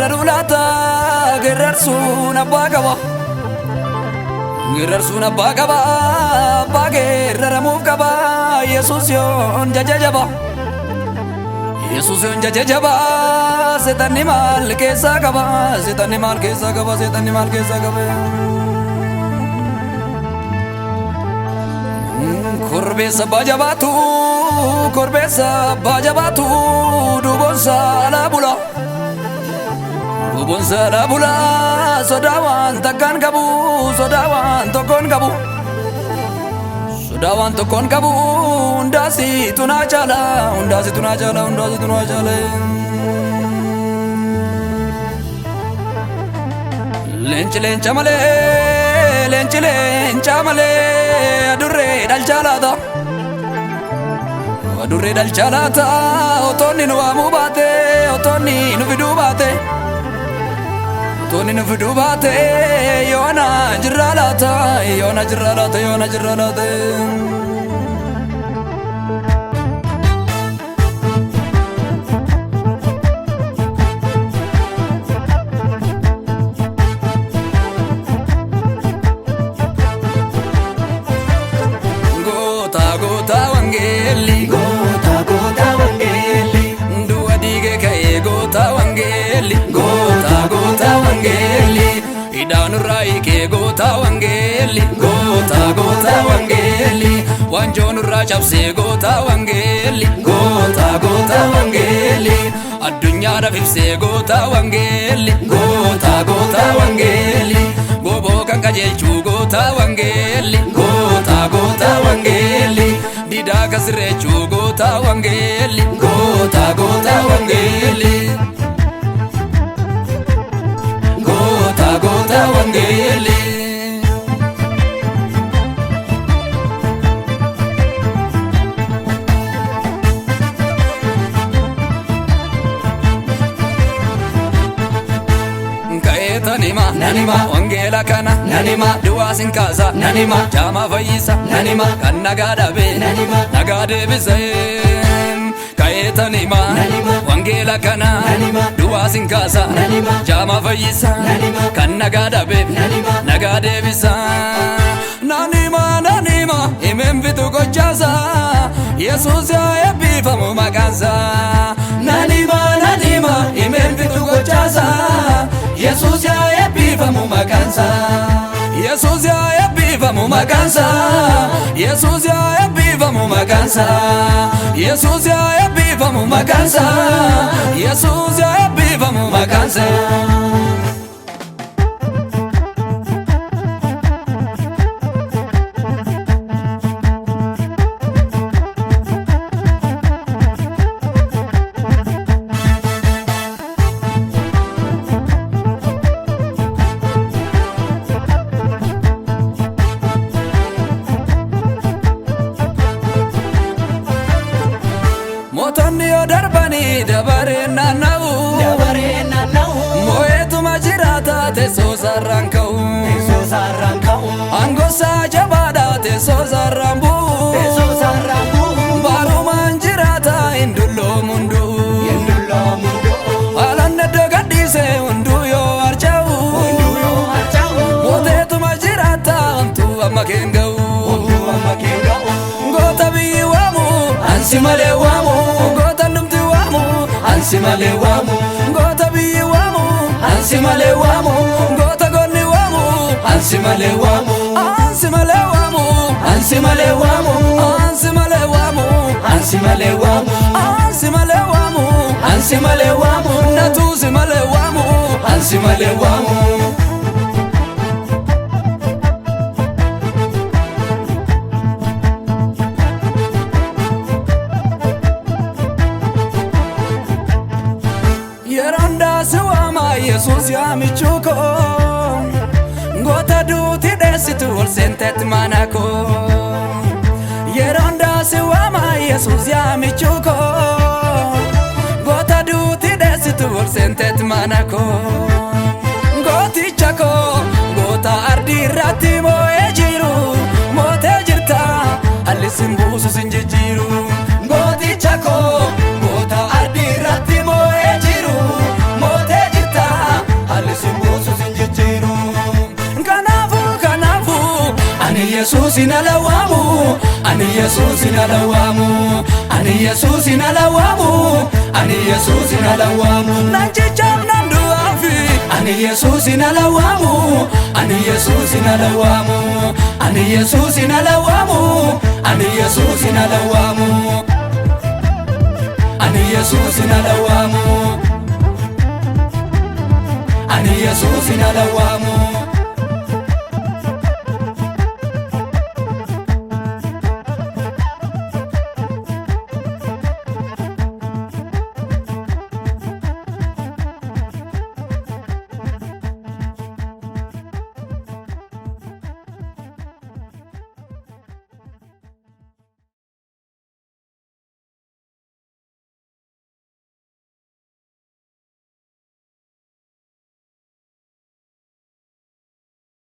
rulata gerar suna bagaba gerar suna bagaba bagerar mukaba Yesus yon jajajaba Yesus yon jajajaba setan ni mal kesa gaba setan ni mal kesa gaba setan ni mal kesa gaba Korbesa bajabatu dubonsa la bula sodawan takkan kabu sodawan tokon kabu undasi tunajala lenci lencamale adurre dal jalata otonni nu amu bate otonni nu fidu bate yona jiralata gota wangeli dua dige kaye gota wangeli idanu rai ke gota wangeli wanjonu rajabse gota wangeli adunya da fifse gota wangeli gobo kan kajelchu gota wangeli dida kasrechu gota wangeli nanima wangela kana nanima dua sinkaza nanima jama fayisa nanima kan nagadabe nagade bisem kayeta nima wangela kana dua sinkaza jama fayisa kan nagadabe nagade bisa nanima imem vitu kochaza Yesus ya ebifamu makanza nanima imem vitu kochaza Yesus ya ebifamu makanza Yesus ya ebifamu makanza Yesus ya ebifamu makanza Yesus ya ebifamu makanza Yesus ya ebifamu makanza Motonio darbani dabare nanau moetu majirata teso sarrankau angosa jabada teso sarrambu baru manjirata indullo mundu alanne dogadise undu yo archau moetu majirata antu amakengau gota biwamu ansimale wamu gota numti wamu ansimale wamu gota biwamu ansimale wamu gota gonni wamu ansimale wamu natu simale wamu ansimale wamu Yeranda suama Yesus ya michuko Ngota duti desitu ol sentet manako Yeranda suama Yesus ya michuko Ngota duti desitu ol sentet manako Ngoti chako Ngota ardi rati mo ejiru Mote jirta Alisimbusu sinjijiru Ngoti chako Ngota ardi rati mo ejiru Mote jirta Yesuusin alawaamu ani Yesuusin alawaamu ani Yesuusin alawaamu ani Yesuusin alawaamu nanchichaaf nan du'aafi ani Yesuusin alawaamu ani Yesuusin alawaamu ani Yesuusin alawaamu ani Yesuusin alawaamu ani Yesuusin alawaamu ani Yesuusin alawaamu